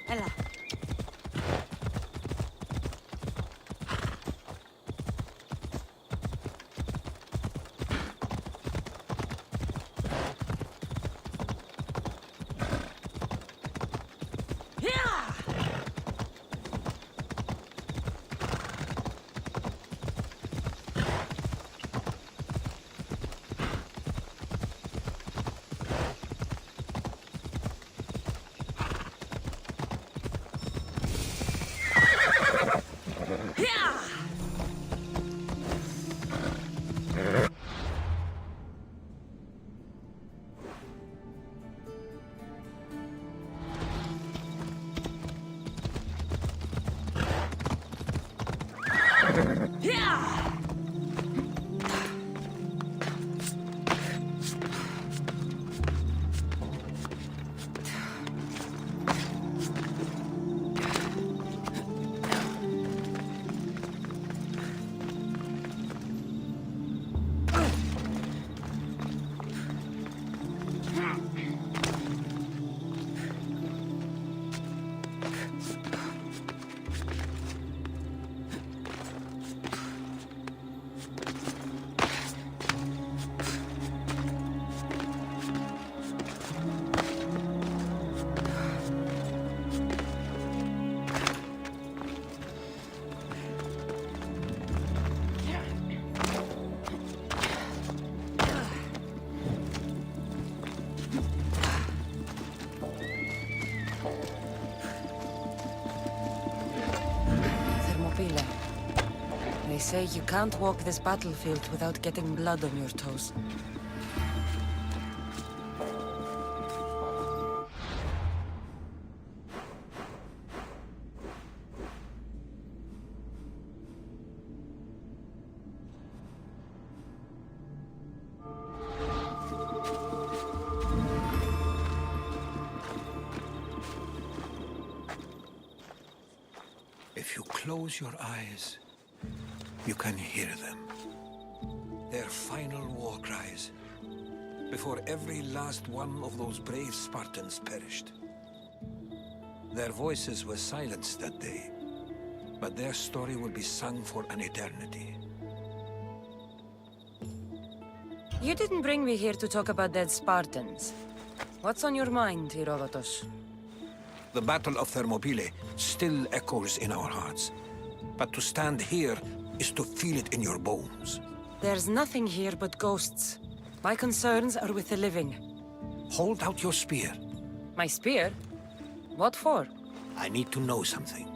Ella. They say you can't walk this battlefield without getting blood on your toes. If you close your eyes, you can hear them. Their final war cries, before every last one of those brave Spartans perished. Their voices were silenced that day, but their story will be sung for an eternity. You didn't bring me here to talk about dead Spartans. What's on your mind, Herodotus? The Battle of Thermopylae still echoes in our hearts, but to stand here is to feel it in your bones. There's nothing here but ghosts. My concerns are with the living. Hold out your spear. My spear? What for? I need to know something.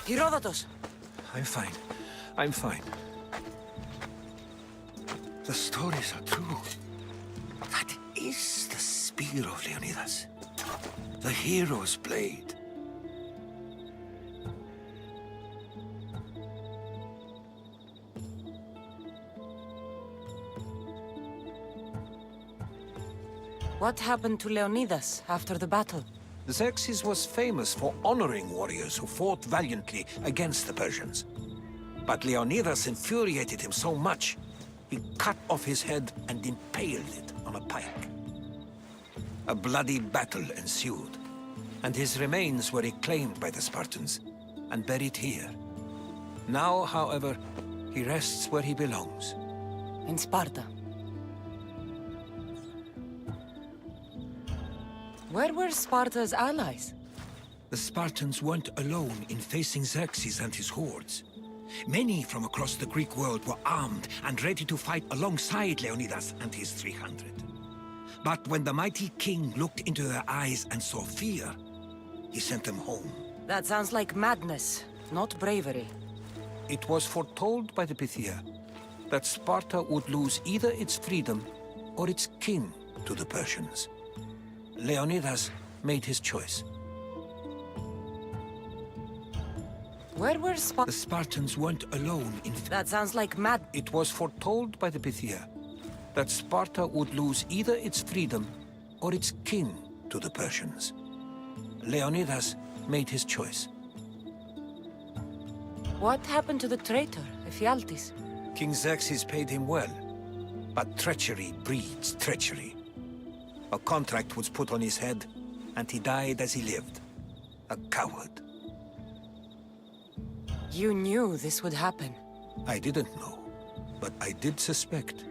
Herodotus! I'm fine. I'm fine. The stories are true. That is the spear of Leonidas. The hero's blade. What happened to Leonidas after the battle? Xerxes was famous for honoring warriors who fought valiantly against the Persians. But Leonidas infuriated him so much, he cut off his head and impaled it on a pike. A bloody battle ensued, and his remains were reclaimed by the Spartans and buried here. Now, however, he rests where he belongs. In Sparta. Where were Sparta's allies? The Spartans weren't alone in facing Xerxes and his hordes. Many from across the Greek world were armed and ready to fight alongside Leonidas and his 300. But when the mighty king looked into their eyes and saw fear, he sent them home. That sounds like madness, not bravery. It was foretold by the Pythia that Sparta would lose either its freedom or its king to the Persians. Leonidas made his choice. Where were The Spartans weren't alone in... That sounds like mad... It was foretold by the Pythia that Sparta would lose either its freedom or its king to the Persians. Leonidas made his choice. What happened to the traitor, Ephialtes? King Xerxes paid him well, but treachery breeds treachery. A contract was put on his head, and he died as he lived. A coward. You knew this would happen. I didn't know, but I did suspect.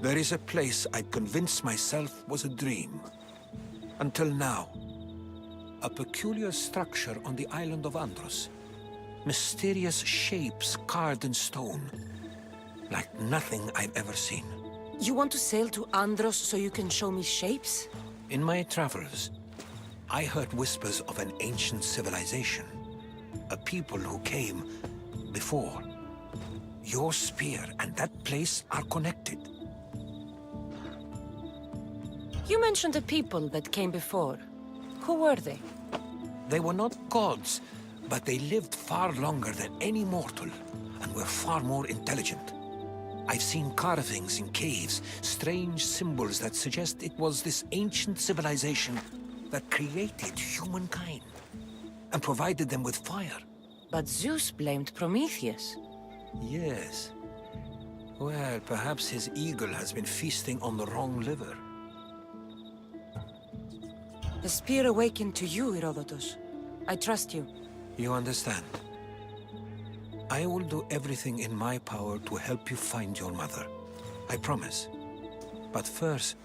There is a place I'd convinced myself was a dream. Until now. A peculiar structure on the island of Andros. Mysterious shapes carved in stone. Like nothing I've ever seen. You want to sail to Andros so you can show me shapes? In my travels, I heard whispers of an ancient civilization. A people who came before. Your spear and that place are connected. You mentioned a people that came before. Who were they? They were not gods, but they lived far longer than any mortal, and were far more intelligent. I've seen carvings in caves, strange symbols that suggest it was this ancient civilization that created humankind, and provided them with fire. But Zeus blamed Prometheus. Yes. Well, perhaps his eagle has been feasting on the wrong liver. The spear awakened to you, Herodotus. I trust you. You understand. I will do everything in my power to help you find your mother. I promise. But first,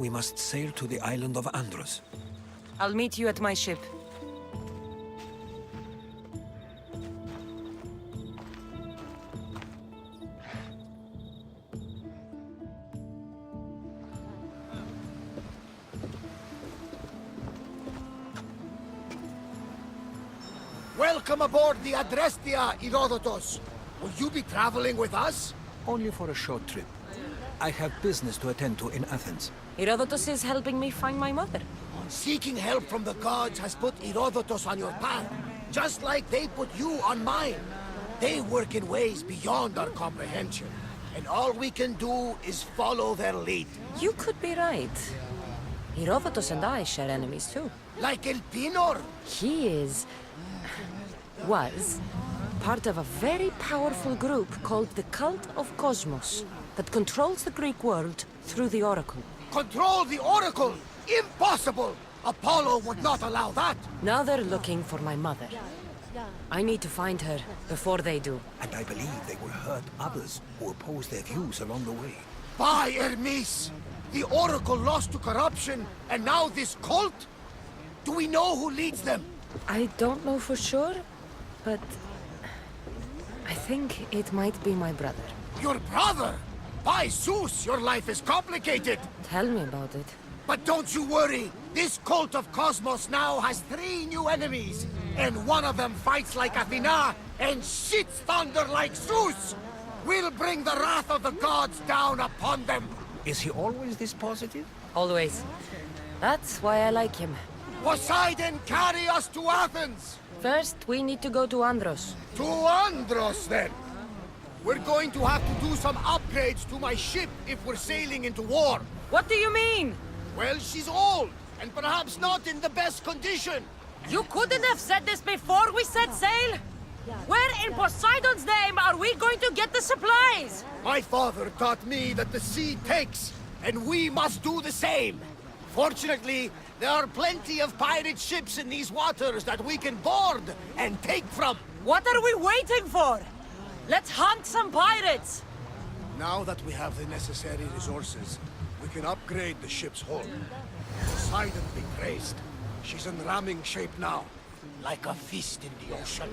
we must sail to the island of Andros. I'll meet you at my ship. Welcome aboard the Adrestia, Herodotus. Will you be traveling with us? Only for a short trip. I have business to attend to in Athens. Herodotus is helping me find my mother. Seeking help from the gods has put Herodotus on your path, just like they put you on mine. They work in ways beyond our comprehension, and all we can do is follow their lead. You could be right. Herodotus and I share enemies too. Like El Pinor. He was part of a very powerful group called the Cult of Cosmos that controls the Greek world through the Oracle. Control the Oracle! Impossible! Apollo would not allow that! Now they're looking for my mother. I need to find her before they do. And I believe they will hurt others who oppose their views along the way. By Hermes! The Oracle lost to corruption, and now this cult? Do we know who leads them? I don't know for sure, but I think it might be my brother. Your brother? By Zeus, your life is complicated! Tell me about it. But don't you worry, This cult of Cosmos now has 3 new enemies, and one of them fights like Athena and shits thunder like Zeus! We'll bring the wrath of the gods down upon them! Is he always this positive? Always. That's why I like him. Poseidon, carry us to Athens! First, we need to go to Andros. To Andros, then! We're going to have to do some upgrades to my ship if we're sailing into war. What do you mean? Well, she's old, and perhaps not in the best condition. You couldn't have said this before we set sail? Where in Poseidon's name are we going to get the supplies? My father taught me that the sea takes, and we must do the same. Fortunately, there are plenty of pirate ships in these waters that we can board and take from. What are we waiting for? Let's hunt some pirates! Now that we have the necessary resources, we can upgrade the ship's hull. Poseidon be praised. She's in ramming shape now, like a fist in the ocean.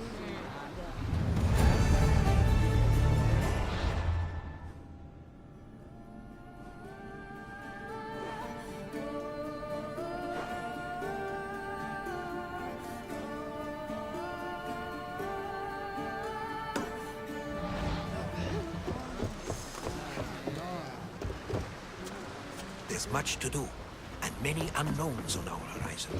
There's much to do, and many unknowns on our horizon.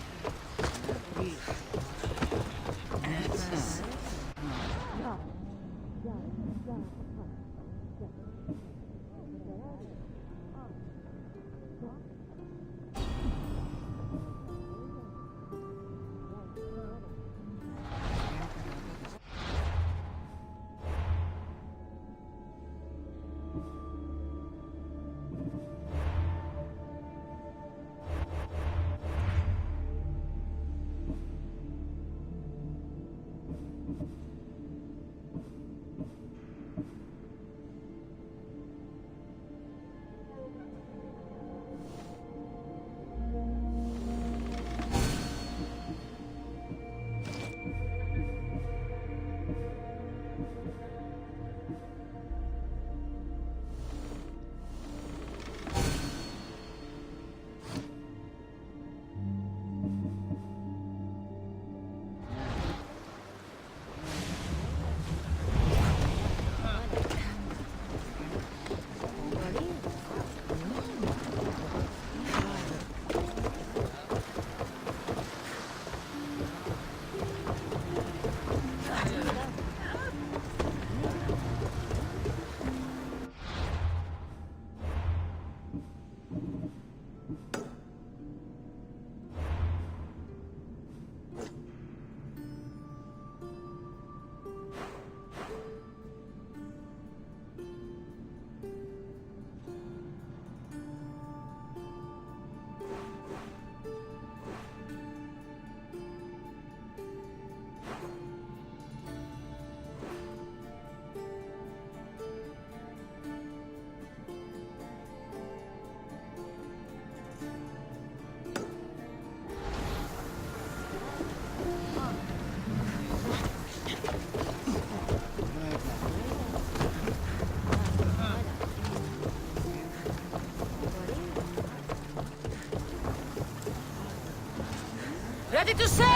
Ready to sail!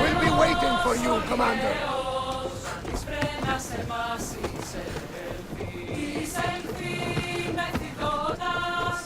We'll be waiting for you, Commander. Εισελθεί με θυγώντας,